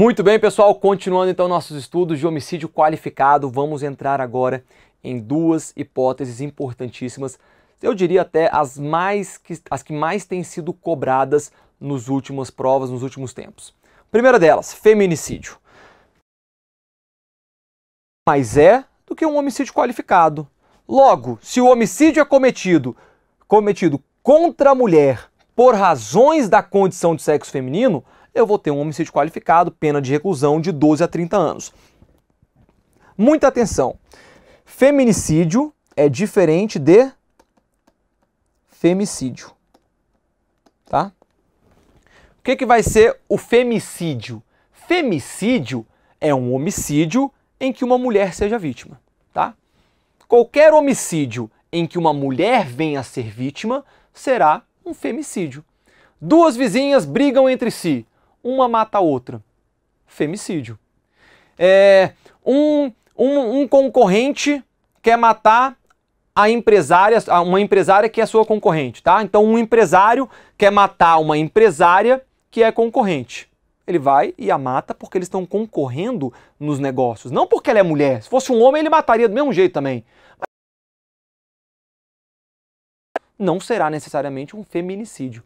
Muito bem, pessoal, continuando então nossos estudos de homicídio qualificado, vamos entrar agora em duas hipóteses importantíssimas, eu diria até as que mais têm sido cobradas nas últimas provas, nos últimos tempos. Primeira delas, feminicídio. Mais é do que um homicídio qualificado. Logo, se o homicídio é cometido contra a mulher por razões da condição de sexo feminino, eu vou ter um homicídio qualificado, pena de reclusão de 12 a 30 anos. Muita atenção. Feminicídio é diferente de femicídio. Tá? O que vai ser o femicídio? Femicídio é um homicídio em que uma mulher seja vítima. Tá? Qualquer homicídio em que uma mulher venha a ser vítima será um femicídio. Duas vizinhas brigam entre si. Uma mata a outra. Femicídio. Um concorrente quer matar uma empresária que é sua concorrente, tá? Então um empresário quer matar uma empresária que é concorrente. Ele vai e a mata porque eles estão concorrendo nos negócios. Não porque ela é mulher. Se fosse um homem, ele mataria do mesmo jeito também. Não será necessariamente um feminicídio.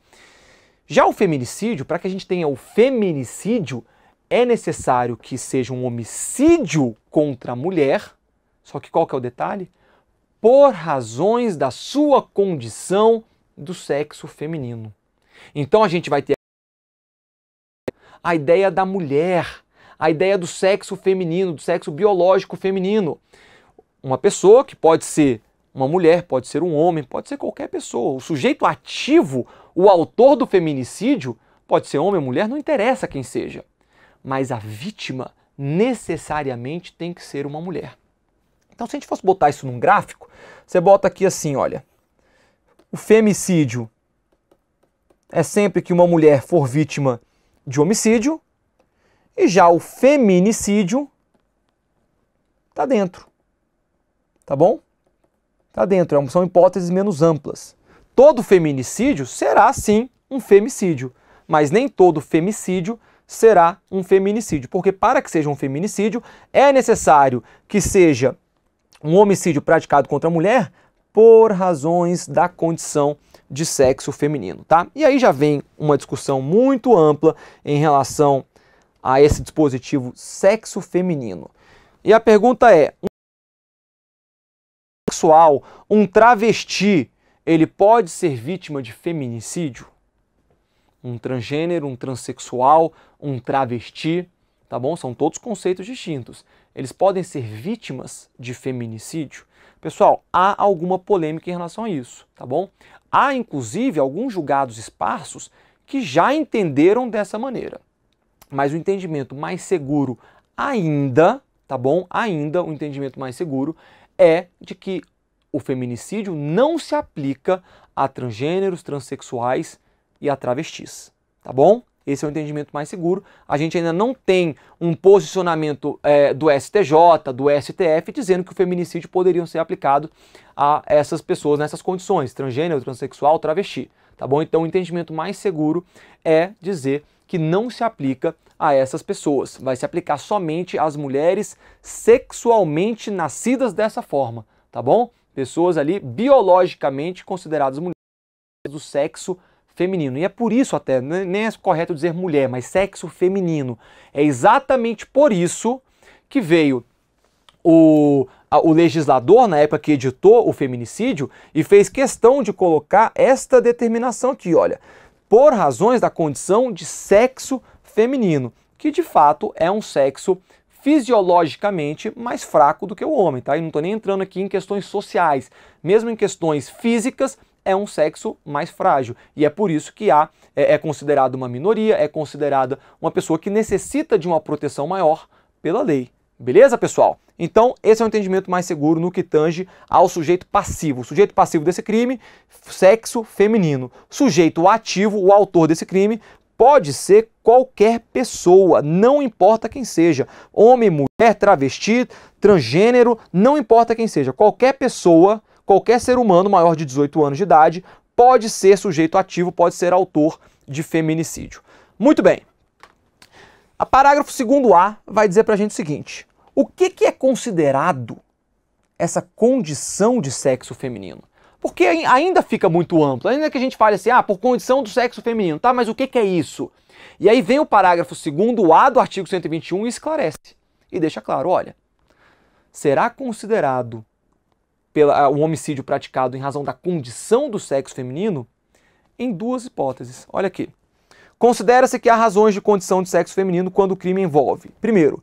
Já o feminicídio, para que a gente tenha o feminicídio, é necessário que seja um homicídio contra a mulher, só que qual que é o detalhe? Por razões da sua condição do sexo feminino. Então a gente vai ter a ideia da mulher, a ideia do sexo feminino, do sexo biológico feminino. Uma pessoa que pode ser uma mulher, pode ser um homem, pode ser qualquer pessoa. O sujeito ativo, o autor do feminicídio, pode ser homem ou mulher, não interessa quem seja. Mas a vítima necessariamente tem que ser uma mulher. Então, se a gente fosse botar isso num gráfico, você bota aqui assim, olha. O femicídio é sempre que uma mulher for vítima de homicídio, e já o feminicídio está dentro. Tá bom? Está dentro, são hipóteses menos amplas. Todo feminicídio será, sim, um femicídio, mas nem todo femicídio será um feminicídio, porque para que seja um feminicídio, é necessário que seja um homicídio praticado contra a mulher por razões da condição de sexo feminino, tá? E aí já vem uma discussão muito ampla em relação a esse dispositivo sexo feminino. E a pergunta é, um travesti, ele pode ser vítima de feminicídio? Um transgênero, um transexual, um travesti, tá bom? São todos conceitos distintos. Eles podem ser vítimas de feminicídio? Pessoal, há alguma polêmica em relação a isso, tá bom? Há, inclusive, alguns julgados esparsos que já entenderam dessa maneira. Mas o entendimento mais seguro ainda, tá bom? Ainda o entendimento mais seguro é de que o feminicídio não se aplica a transgêneros, transexuais e a travestis, tá bom? Esse é o entendimento mais seguro. A gente ainda não tem um posicionamento do STJ, do STF, dizendo que o feminicídio poderia ser aplicado a essas pessoas nessas condições, transgênero, transexual, travesti, tá bom? Então o entendimento mais seguro é dizer que não se aplica a essas pessoas. Vai se aplicar somente às mulheres sexualmente nascidas dessa forma, tá bom? Pessoas ali biologicamente consideradas mulheres do sexo feminino. E é por isso até, nem é correto dizer mulher, mas sexo feminino. É exatamente por isso que veio o legislador, na época que editou o feminicídio, e fez questão de colocar esta determinação aqui, olha, por razões da condição de sexo feminino, que de fato é um sexo fisiologicamente mais fraco do que o homem, tá? E não estou nem entrando aqui em questões sociais, mesmo em questões físicas, é um sexo mais frágil. E é por isso que é considerado uma minoria, é considerada uma pessoa que necessita de uma proteção maior pela lei. Beleza, pessoal? Então, esse é o entendimento mais seguro no que tange ao sujeito passivo. O sujeito passivo desse crime, sexo feminino. Sujeito ativo, o autor desse crime, pode ser qualquer pessoa, não importa quem seja. Homem, mulher, travesti, transgênero, não importa quem seja. Qualquer pessoa, qualquer ser humano maior de 18 anos de idade pode ser sujeito ativo, pode ser autor de feminicídio. Muito bem. A parágrafo 2º-A vai dizer pra gente o seguinte: o que é considerado essa condição de sexo feminino? Porque ainda fica muito amplo, ainda que a gente fale assim, por condição do sexo feminino, tá, mas o que é isso? E aí vem o parágrafo 2º-A do artigo 121 e esclarece. E deixa claro, olha, será considerado um homicídio praticado em razão da condição do sexo feminino em duas hipóteses. Olha aqui. Considera-se que há razões de condição de sexo feminino quando o crime envolve, primeiro,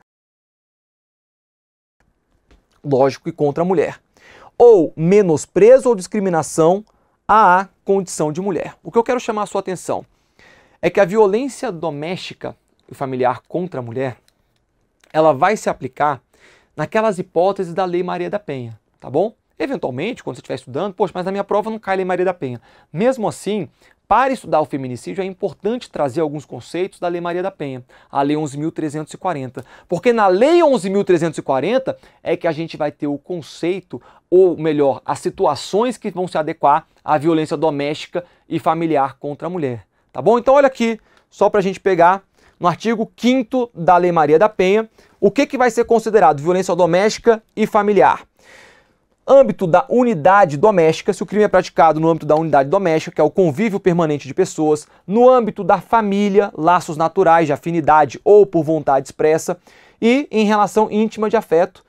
lógico que contra a mulher, ou menosprezo ou discriminação à condição de mulher. O que eu quero chamar a sua atenção é que a violência doméstica e familiar contra a mulher, ela vai se aplicar naquelas hipóteses da Lei Maria da Penha, tá bom? Eventualmente, quando você estiver estudando, poxa, mas na minha prova não cai a Lei Maria da Penha. Mesmo assim, para estudar o feminicídio é importante trazer alguns conceitos da Lei Maria da Penha, a Lei 11.340. Porque na Lei 11.340 é que a gente vai ter o conceito, ou melhor, as situações que vão se adequar à violência doméstica e familiar contra a mulher. Tá bom? Então olha aqui, só para a gente pegar, no artigo 5º da Lei Maria da Penha, o que vai ser considerado violência doméstica e familiar. Âmbito da unidade doméstica, se o crime é praticado no âmbito da unidade doméstica, que é o convívio permanente de pessoas, no âmbito da família, laços naturais de afinidade ou por vontade expressa, e em relação íntima de afeto,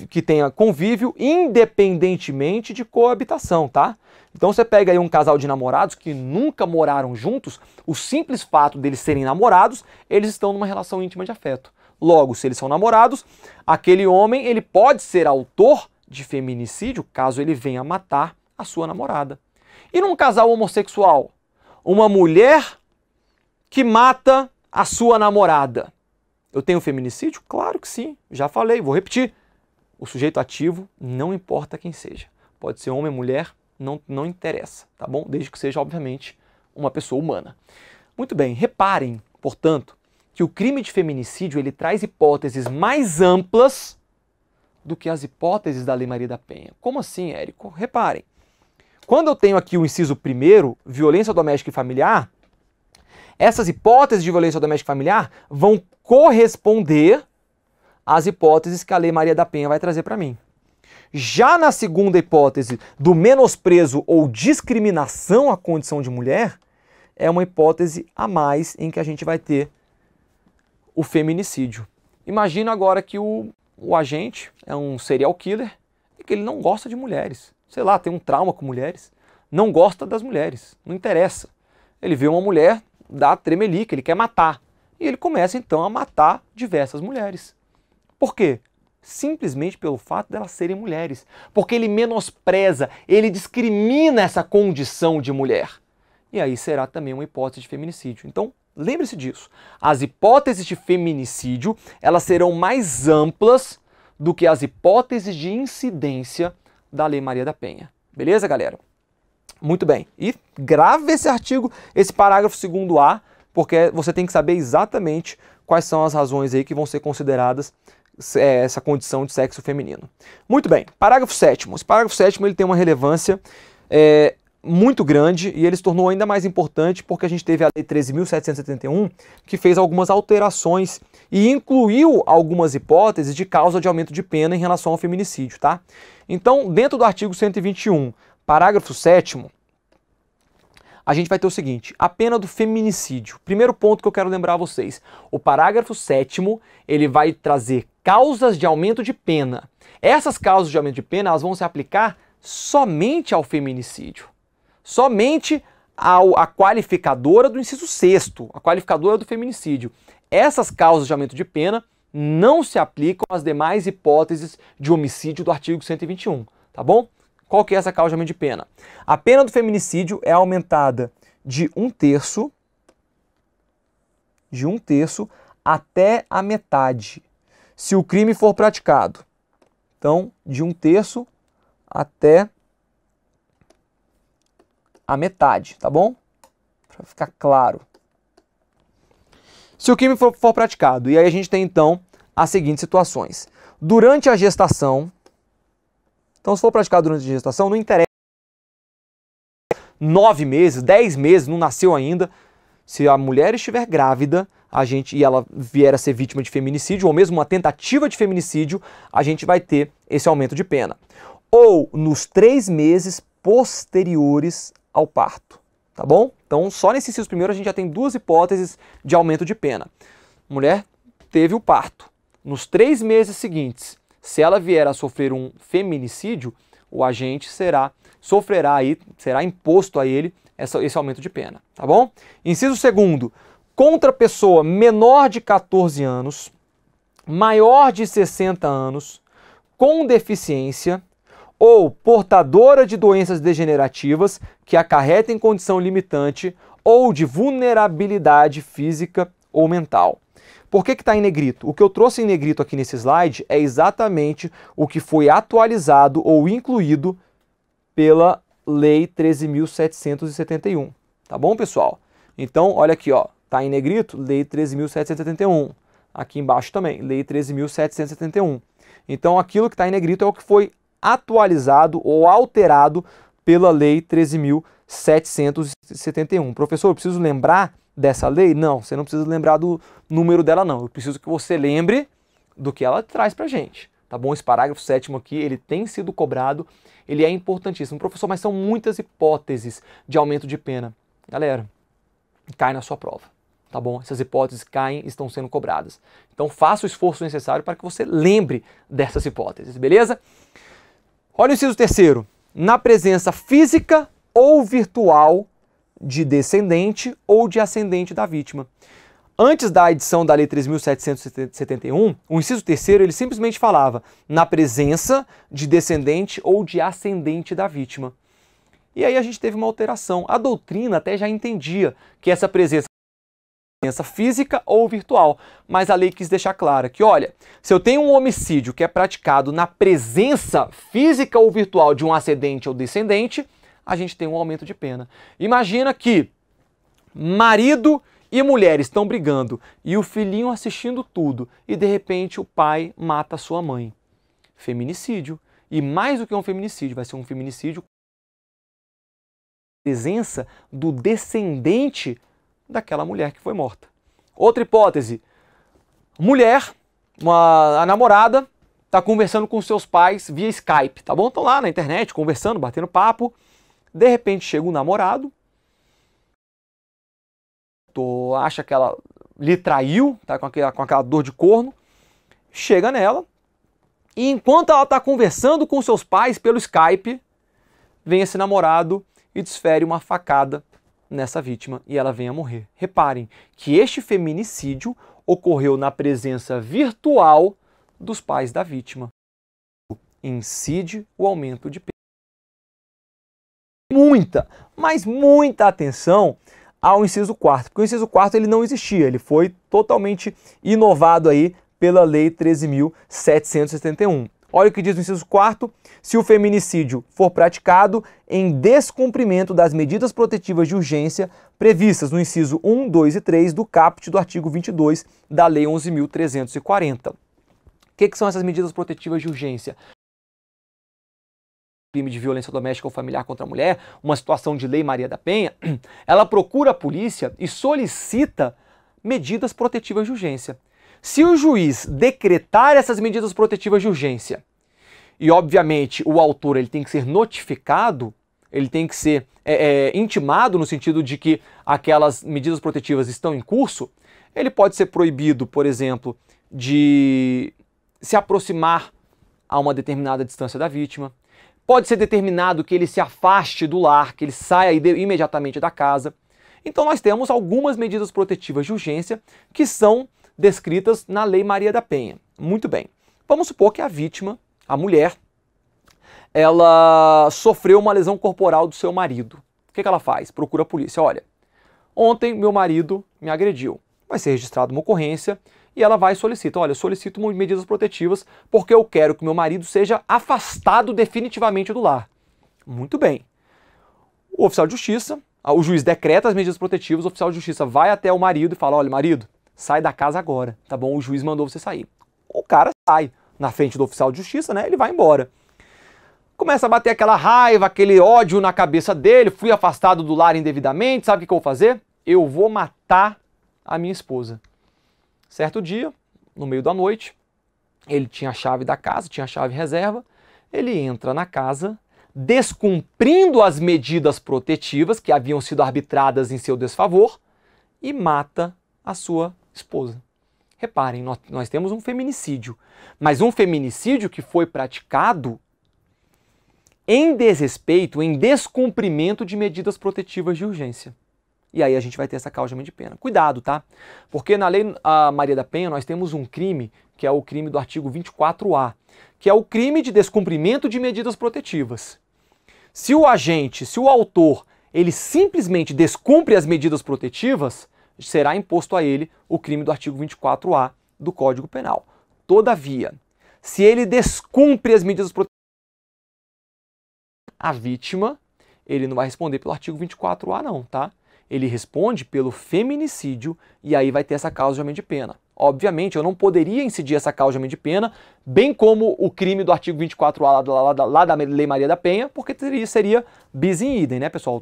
que tenha convívio independentemente de coabitação, tá? Então você pega aí um casal de namorados que nunca moraram juntos, o simples fato deles serem namorados, eles estão numa relação íntima de afeto. Logo, se eles são namorados, aquele homem ele pode ser autor de feminicídio caso ele venha matar a sua namorada. E num casal homossexual, uma mulher que mata a sua namorada, eu tenho feminicídio? Claro que sim, já falei, vou repetir. O sujeito ativo não importa quem seja. Pode ser homem ou mulher, não interessa, tá bom? Desde que seja, obviamente, uma pessoa humana. Muito bem, reparem, portanto, que o crime de feminicídio ele traz hipóteses mais amplas do que as hipóteses da Lei Maria da Penha. Como assim, Érico? Reparem, quando eu tenho aqui o inciso 1º, violência doméstica e familiar, essas hipóteses de violência doméstica e familiar vão corresponder às hipóteses que a Lei Maria da Penha vai trazer para mim. Já na segunda hipótese do menosprezo ou discriminação à condição de mulher, é uma hipótese a mais em que a gente vai ter o feminicídio. Imagina agora que o agente é um serial killer e que ele não gosta de mulheres. Sei lá, tem um trauma com mulheres. Não gosta das mulheres. Não interessa. Ele vê uma mulher, dá tremelique, ele quer matar. E ele começa então a matar diversas mulheres. Por quê? Simplesmente pelo fato delas serem mulheres. Porque ele menospreza, ele discrimina essa condição de mulher. E aí será também uma hipótese de feminicídio. Então, lembre-se disso. As hipóteses de feminicídio, elas serão mais amplas do que as hipóteses de incidência da Lei Maria da Penha. Beleza, galera? Muito bem. E grave esse artigo, esse parágrafo 2º-A, porque você tem que saber exatamente quais são as razões aí que vão ser consideradas essa condição de sexo feminino. Muito bem. Parágrafo 7º. Esse parágrafo 7º ele tem uma relevância muito grande e ele se tornou ainda mais importante porque a gente teve a Lei 13.771 que fez algumas alterações e incluiu algumas hipóteses de causa de aumento de pena em relação ao feminicídio, tá? Então, dentro do artigo 121, parágrafo 7º, a gente vai ter o seguinte, a pena do feminicídio. Primeiro ponto que eu quero lembrar a vocês, o parágrafo 7º, ele vai trazer causas de aumento de pena. Essas causas de aumento de pena, elas vão se aplicar somente ao feminicídio. Somente à qualificadora do inciso 6º, a qualificadora do feminicídio. Essas causas de aumento de pena não se aplicam às demais hipóteses de homicídio do artigo 121, tá bom? Qual que é essa causa de aumento de pena? A pena do feminicídio é aumentada de 1/3 até a metade, se o crime for praticado. Então, de 1/3 até a metade, tá bom? Para ficar claro. Se o crime for praticado, e aí a gente tem então as seguintes situações. Durante a gestação, então se for praticado durante a gestação, não interessa 9 meses, 10 meses, não nasceu ainda. Se a mulher estiver grávida, e ela vier a ser vítima de feminicídio, ou mesmo uma tentativa de feminicídio, a gente vai ter esse aumento de pena. Ou nos 3 meses posteriores ao parto, tá bom? Então, só nesse inciso primeiro a gente já tem 2 hipóteses de aumento de pena. Mulher teve o parto. Nos 3 meses seguintes, se ela vier a sofrer um feminicídio, o agente será imposto a ele esse aumento de pena, tá bom? Inciso segundo, contra pessoa menor de 14 anos, maior de 60 anos, com deficiência ou portadora de doenças degenerativas que acarretem condição limitante ou de vulnerabilidade física ou mental. Por que está em negrito? O que eu trouxe em negrito aqui nesse slide é exatamente o que foi atualizado ou incluído pela Lei 13.771. Tá bom, pessoal? Então, olha aqui, ó, tá em negrito, Lei 13.771. Aqui embaixo também, Lei 13.771. Então, aquilo que está em negrito é o que foi atualizado ou alterado pela Lei 13.771. Professor, eu preciso lembrar dessa lei? Não, você não precisa lembrar do número dela, não. Eu preciso que você lembre do que ela traz pra gente, tá bom? Esse parágrafo 7º aqui, ele tem sido cobrado, ele é importantíssimo. Professor, mas são muitas hipóteses de aumento de pena. Galera, cai na sua prova, tá bom? Essas hipóteses caem e estão sendo cobradas. Então faça o esforço necessário para que você lembre dessas hipóteses, beleza? Olha o inciso terceiro. Na presença física ou virtual de descendente ou de ascendente da vítima. Antes da edição da Lei 3.771, o inciso terceiro ele simplesmente falava na presença de descendente ou de ascendente da vítima. E aí a gente teve uma alteração. A doutrina até já entendia que essa presença física ou virtual, mas a lei quis deixar clara que, olha, se eu tenho um homicídio que é praticado na presença física ou virtual de um ascendente ou descendente, a gente tem um aumento de pena. Imagina que marido e mulher estão brigando e o filhinho assistindo tudo e de repente o pai mata a sua mãe. Feminicídio. E mais do que um feminicídio, vai ser um feminicídio com a presença do descendente daquela mulher que foi morta. Outra hipótese. Mulher, a namorada, está conversando com seus pais via Skype, tá bom? Estão lá na internet conversando, batendo papo. De repente chega um namorado, acha que ela lhe traiu, tá com aquela dor de corno, chega nela e enquanto ela está conversando com seus pais pelo Skype, vem esse namorado e desfere uma facada nessa vítima e ela vem a morrer. Reparem que este feminicídio ocorreu na presença virtual dos pais da vítima. Incide o aumento de pena. Muita, mas muita atenção ao inciso 4º, porque o inciso 4º ele não existia, ele foi totalmente inovado aí pela Lei 13.771. Olha o que diz no inciso 4º, se o feminicídio for praticado em descumprimento das medidas protetivas de urgência previstas no inciso 1, 2 e 3 do caput do artigo 22 da Lei 11.340. O que são essas medidas protetivas de urgência? Crime de violência doméstica ou familiar contra a mulher, uma situação de Lei Maria da Penha, ela procura a polícia e solicita medidas protetivas de urgência. Se o juiz decretar essas medidas protetivas de urgência, e obviamente o autor ele tem que ser notificado, ele tem que ser intimado no sentido de que aquelas medidas protetivas estão em curso, ele pode ser proibido, por exemplo, de se aproximar a uma determinada distância da vítima. Pode ser determinado que ele se afaste do lar, que ele saia imediatamente da casa. Então nós temos algumas medidas protetivas de urgência que são descritas na Lei Maria da Penha. Muito bem. Vamos supor que a vítima, a mulher, ela sofreu uma lesão corporal do seu marido. O que ela faz? Procura a polícia. Olha, ontem meu marido me agrediu. Vai ser registrada uma ocorrência e ela vai e solicita. Olha, eu solicito medidas protetivas porque eu quero que meu marido seja afastado definitivamente do lar. Muito bem. O oficial de justiça, o juiz decreta as medidas protetivas, o oficial de justiça vai até o marido e fala, olha, marido, sai da casa agora, tá bom? O juiz mandou você sair. O cara sai na frente do oficial de justiça, né? Ele vai embora. Começa a bater aquela raiva, aquele ódio na cabeça dele, fui afastado do lar indevidamente, sabe o que eu vou fazer? Eu vou matar a minha esposa. Certo dia, no meio da noite, ele tinha a chave da casa, tinha a chave reserva, ele entra na casa, descumprindo as medidas protetivas que haviam sido arbitradas em seu desfavor, e mata a sua esposa. Reparem, nós temos um feminicídio, mas um feminicídio que foi praticado em desrespeito, em descumprimento de medidas protetivas de urgência. E aí a gente vai ter essa causa de pena. Cuidado, tá? Porque na Lei Maria da Penha nós temos um crime, que é o crime do artigo 24A, que é o crime de descumprimento de medidas protetivas. Se o agente, se o autor, ele simplesmente descumpre as medidas protetivas, será imposto a ele o crime do artigo 24A do Código Penal. Todavia, se ele descumpre as medidas protetivas, a vítima, ele não vai responder pelo artigo 24A não, tá? Ele responde pelo feminicídio e aí vai ter essa causa de aumento de pena. Obviamente, eu não poderia incidir essa causa de aumento de pena, bem como o crime do artigo 24A lá da Lei Maria da Penha, porque seria bis in idem, né, pessoal?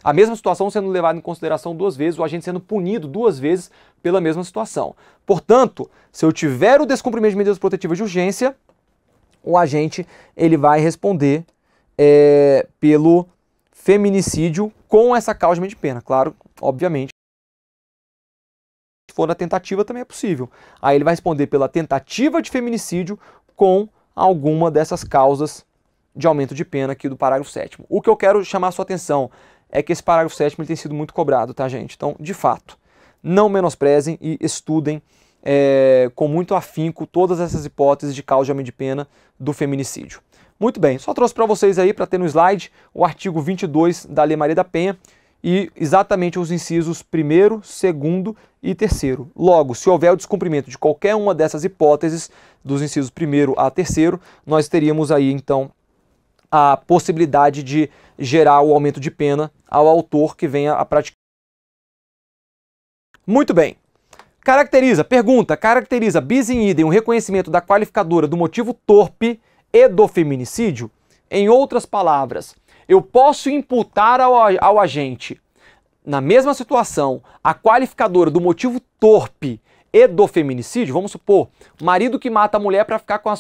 A mesma situação sendo levada em consideração duas vezes, o agente sendo punido duas vezes pela mesma situação. Portanto, se eu tiver o descumprimento de medidas protetivas de urgência, o agente ele vai responder pelo feminicídio com essa causa de aumento de pena. Claro, obviamente, se for na tentativa também é possível. Aí ele vai responder pela tentativa de feminicídio com alguma dessas causas de aumento de pena aqui do parágrafo 7º. O que eu quero chamar a sua atenção é que esse parágrafo 7º tem sido muito cobrado, tá, gente? Então, de fato, não menosprezem e estudem com muito afinco todas essas hipóteses de causa de aumento de pena do feminicídio. Muito bem, só trouxe para vocês aí, para ter no slide, o artigo 22 da Lei Maria da Penha e exatamente os incisos 1º, 2º e 3º. Logo, se houver o descumprimento de qualquer uma dessas hipóteses, dos incisos 1º a 3º, nós teríamos aí, então, a possibilidade de gerar o aumento de pena ao autor que venha a praticar. Muito bem. Caracteriza bis in idem o reconhecimento da qualificadora do motivo torpe e do feminicídio? Em outras palavras, eu posso imputar ao agente, na mesma situação, a qualificadora do motivo torpe e do feminicídio. Vamos supor, marido que mata a mulher para ficar com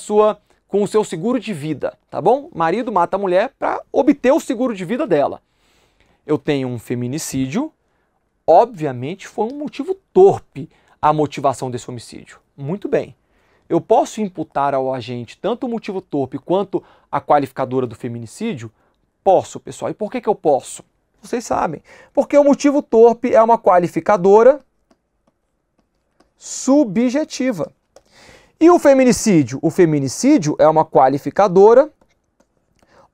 o seu seguro de vida, tá bom? Marido mata a mulher para obter o seguro de vida dela. Eu tenho um feminicídio, obviamente foi um motivo torpe a motivação desse homicídio. Muito bem. Eu posso imputar ao agente tanto o motivo torpe quanto a qualificadora do feminicídio? Posso, pessoal. E por que eu posso? Vocês sabem. Porque o motivo torpe é uma qualificadora subjetiva. E o feminicídio? O feminicídio é uma qualificadora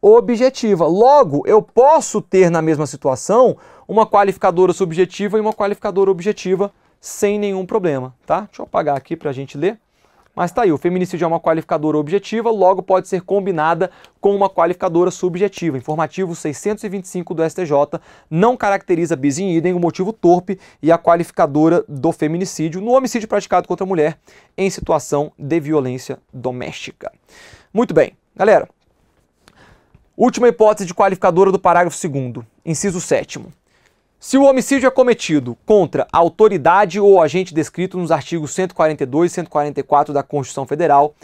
objetiva. Logo, eu posso ter na mesma situação uma qualificadora subjetiva e uma qualificadora objetiva sem nenhum problema, tá? Deixa eu apagar aqui para a gente ler. Mas tá aí, o feminicídio é uma qualificadora objetiva, logo pode ser combinada com uma qualificadora subjetiva. Informativo 625 do STJ não caracteriza bis in idem o motivo torpe e a qualificadora do feminicídio no homicídio praticado contra a mulher em situação de violência doméstica. Muito bem, galera. Última hipótese de qualificadora do parágrafo 2º, inciso 7º. Se o homicídio é cometido contra a autoridade ou agente descrito nos artigos 142 e 144 da Constituição Federal,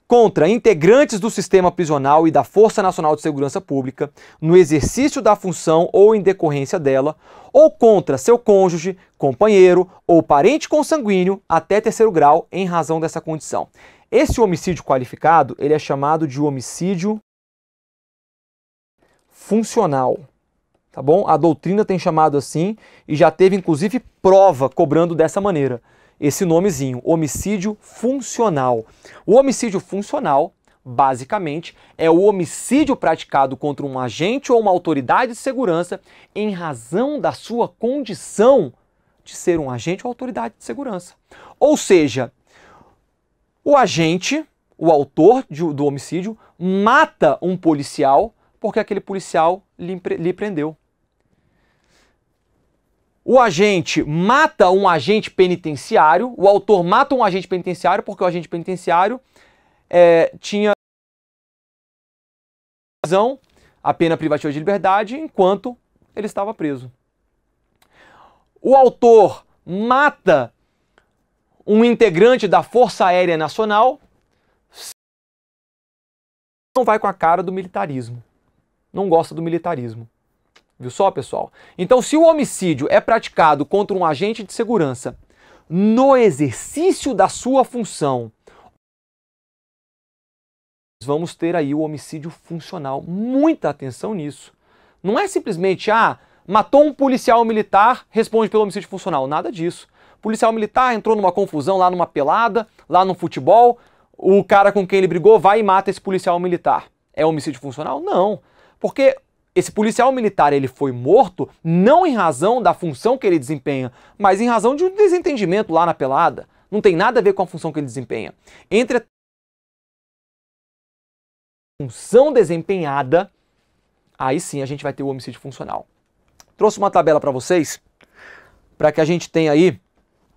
contra integrantes do sistema prisional e da Força Nacional de Segurança Pública, no exercício da função ou em decorrência dela, ou contra seu cônjuge, companheiro ou parente consanguíneo até 3º grau em razão dessa condição. Esse homicídio qualificado, ele é chamado de homicídio funcional. Tá bom? A doutrina tem chamado assim e já teve inclusive prova cobrando dessa maneira. Esse nomezinho, homicídio funcional. O homicídio funcional, basicamente, é o homicídio praticado contra um agente ou uma autoridade de segurança em razão da sua condição de ser um agente ou autoridade de segurança. Ou seja, o agente, o autor do homicídio, mata um policial porque aquele policial lhe prendeu. O agente mata um agente penitenciário, o autor mata um agente penitenciário porque o agente penitenciário tinha a pena privativa de liberdade enquanto ele estava preso. O autor mata um integrante da Força Aérea Nacional, não vai com a cara do militarismo. Não gosta do militarismo. Viu só, pessoal? Então, se o homicídio é praticado contra um agente de segurança no exercício da sua função, vamos ter aí o homicídio funcional. Muita atenção nisso. Não é simplesmente, matou um policial militar, responde pelo homicídio funcional. Nada disso. O policial militar entrou numa confusão lá numa pelada, lá no futebol, o cara com quem ele brigou vai e mata esse policial militar. É homicídio funcional? Não. Porque esse policial militar ele foi morto não em razão da função que ele desempenha, mas em razão de um desentendimento lá na pelada. Não tem nada a ver com a função que ele desempenha. Entre a função desempenhada, aí sim a gente vai ter o homicídio funcional. Trouxe uma tabela para vocês, para que a gente tenha aí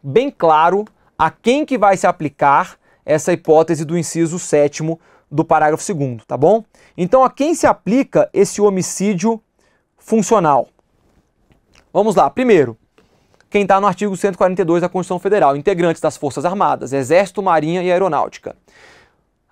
bem claro a quem que vai se aplicar essa hipótese do inciso 7º do parágrafo 2º, tá bom? Então, a quem se aplica esse homicídio funcional? Vamos lá. Primeiro, quem está no artigo 142 da Constituição Federal, integrantes das Forças Armadas, Exército, Marinha e Aeronáutica.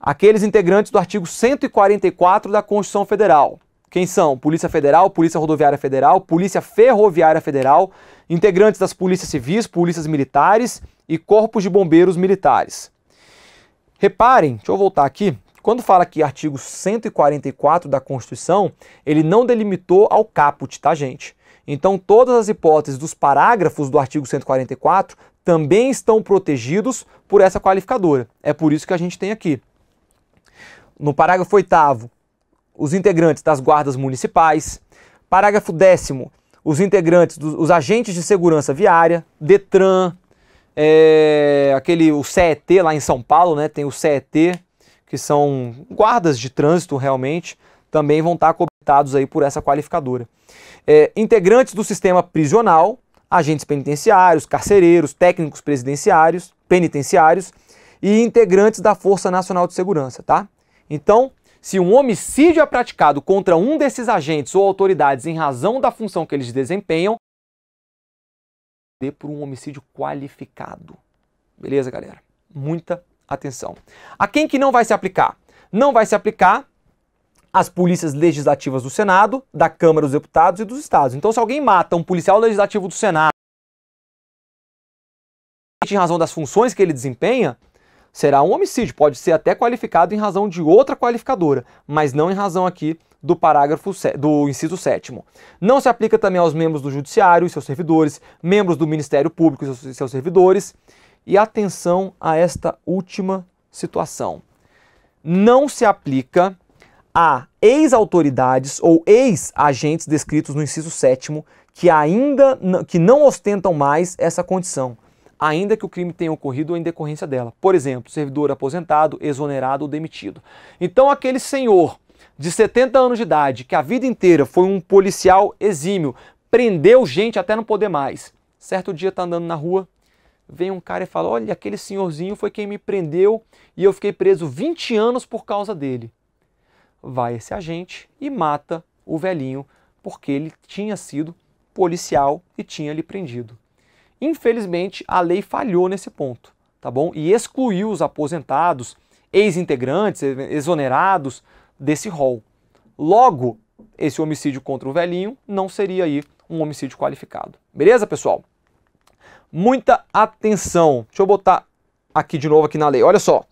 Aqueles integrantes do artigo 144 da Constituição Federal. Quem são? Polícia Federal, Polícia Rodoviária Federal, Polícia Ferroviária Federal, integrantes das polícias civis, polícias militares e corpos de bombeiros militares. Reparem, deixa eu voltar aqui, quando fala aqui artigo 144 da Constituição, ele não delimitou ao caput, tá, gente? Então, todas as hipóteses dos parágrafos do artigo 144 também estão protegidos por essa qualificadora. É por isso que a gente tem aqui. No parágrafo 8º, os integrantes das guardas municipais. Parágrafo 10º, os integrantes os agentes de segurança viária, Detran, o CET lá em São Paulo, né? Tem o CET, que são guardas de trânsito realmente, também vão estar cobertados aí por essa qualificadora. Integrantes do sistema prisional, agentes penitenciários, carcereiros, técnicos penitenciários e integrantes da Força Nacional de Segurança, tá? Então, se um homicídio é praticado contra um desses agentes ou autoridades em razão da função que eles desempenham, por um homicídio qualificado. Beleza, galera? Muita atenção. A quem que não vai se aplicar? Não vai se aplicar às polícias legislativas do Senado, da Câmara dos Deputados e dos Estados. Então, se alguém mata um policial legislativo do Senado em razão das funções que ele desempenha, será um homicídio. Pode ser até qualificado em razão de outra qualificadora, mas não em razão aqui do parágrafo do inciso 7º. Não se aplica também aos membros do Judiciário e seus servidores, membros do Ministério Público e seus servidores. E atenção a esta última situação. Não se aplica a ex-autoridades ou ex-agentes descritos no inciso 7º que não ostentam mais essa condição, ainda que o crime tenha ocorrido em decorrência dela. Por exemplo, servidor aposentado, exonerado ou demitido. Então, aquele senhor de 70 anos de idade, que a vida inteira foi um policial exímio, prendeu gente até não poder mais. Certo dia está andando na rua, vem um cara e fala, olha, aquele senhorzinho foi quem me prendeu e eu fiquei preso 20 anos por causa dele. Vai esse agente e mata o velhinho, porque ele tinha sido policial e tinha lhe prendido. Infelizmente, a lei falhou nesse ponto, tá bom? E excluiu os aposentados, ex-integrantes, exonerados desse rol. Logo, esse homicídio contra o velhinho não seria aí um homicídio qualificado. Beleza, pessoal? Muita atenção. Deixa eu botar aqui de novo aqui na lei. Olha só.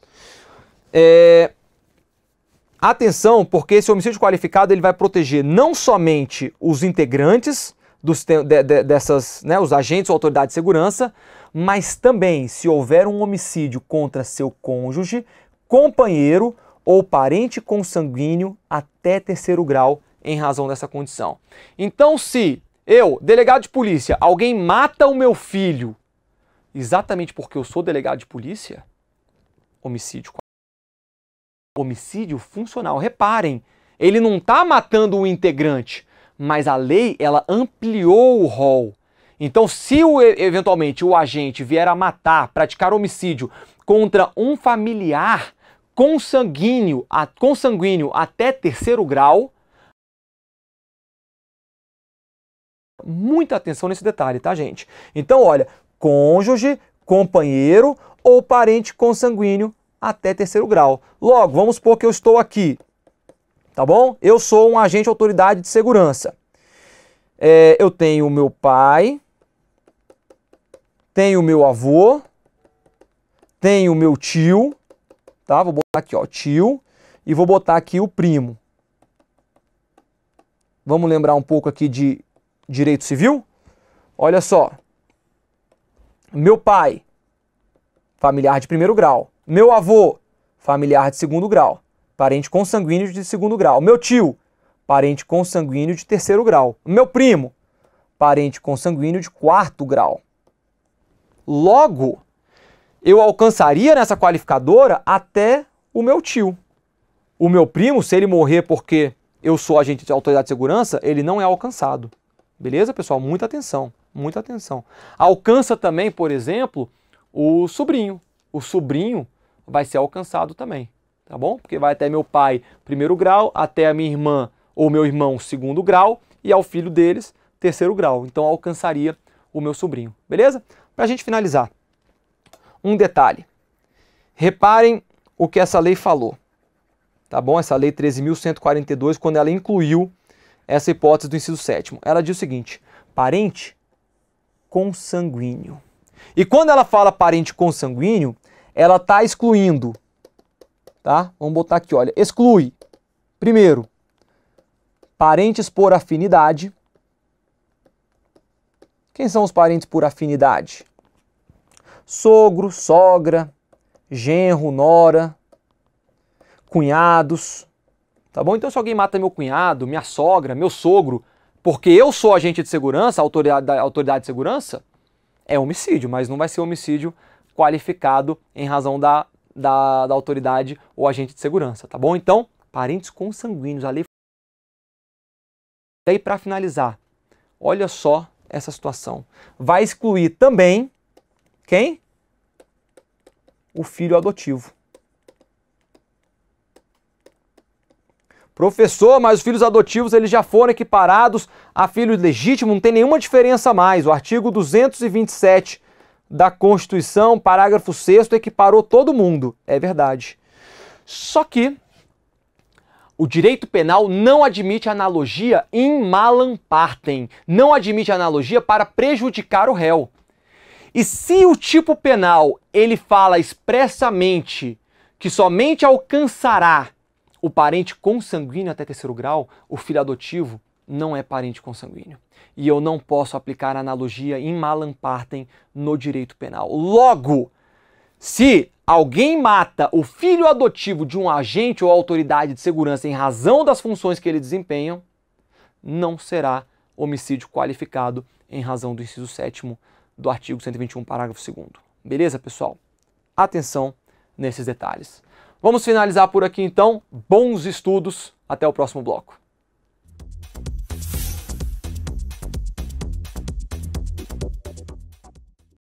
Atenção, porque esse homicídio qualificado ele vai proteger não somente os integrantes os agentes ou autoridades de segurança, mas também se houver um homicídio contra seu cônjuge, companheiro ou parente consanguíneo até 3º grau em razão dessa condição. Então, se eu, delegado de polícia, alguém mata o meu filho exatamente porque eu sou delegado de polícia, homicídio funcional. Reparem, ele não está matando o integrante, mas a lei ela ampliou o rol. Então, se eventualmente o agente vier a matar, praticar homicídio contra um familiar consanguíneo até 3º grau, muita atenção nesse detalhe, tá, gente? Então, olha, cônjuge, companheiro ou parente consanguíneo até terceiro grau. Logo, vamos supor que eu estou aqui, tá bom? Eu sou um agente de autoridade de segurança. Eu tenho o meu pai, tenho o meu avô, tenho o meu tio, tá? Vou botar aqui, ó, tio, e vou botar aqui o primo. Vamos lembrar um pouco aqui de direito civil? Olha só. Meu pai, familiar de primeiro grau. Meu avô, familiar de segundo grau. Parente consanguíneo de segundo grau. Meu tio, parente consanguíneo de terceiro grau. Meu primo, parente consanguíneo de quarto grau. Logo, eu alcançaria nessa qualificadora até o meu tio. O meu primo, se ele morrer porque eu sou agente de autoridade de segurança, ele não é alcançado. Beleza, pessoal? Muita atenção, muita atenção. Alcança também, por exemplo, o sobrinho. O sobrinho vai ser alcançado também, tá bom? Porque vai até meu pai, primeiro grau, até a minha irmã ou meu irmão, segundo grau, e ao filho deles, terceiro grau. Então alcançaria o meu sobrinho, beleza? Para a gente finalizar, um detalhe. Reparem o que essa lei falou, tá bom? Essa lei 13.142, quando ela incluiu essa hipótese do inciso 7º. Ela diz o seguinte: parente consanguíneo. E quando ela fala parente consanguíneo, ela está excluindo, tá? Vamos botar aqui, olha, exclui, primeiro, parentes por afinidade. Quem são os parentes por afinidade? Sogro, sogra, genro, nora, cunhados, tá bom? Então se alguém mata meu cunhado, minha sogra, meu sogro, porque eu sou agente de segurança, autoridade de segurança, é homicídio, mas não vai ser homicídio qualificado em razão da autoridade ou agente de segurança, tá bom? Então, parentes consanguíneos, a lei. E aí, para finalizar, olha só essa situação. Vai excluir também quem? O filho adotivo. Professor, mas os filhos adotivos eles já foram equiparados a filho legítimo, não tem nenhuma diferença mais. O artigo 227 da Constituição, parágrafo 6º, equiparou todo mundo. É verdade. Só que o direito penal não admite analogia in malam partem, não admite analogia para prejudicar o réu. E se o tipo penal ele fala expressamente que somente alcançará o parente consanguíneo até terceiro grau, o filho adotivo não é parente consanguíneo. E eu não posso aplicar a analogia in malam partem no direito penal. Logo, se alguém mata o filho adotivo de um agente ou autoridade de segurança em razão das funções que ele desempenha, não será homicídio qualificado em razão do inciso 7º do artigo 121, parágrafo 2º. Beleza, pessoal? Atenção nesses detalhes. Vamos finalizar por aqui então. Bons estudos. Até o próximo bloco.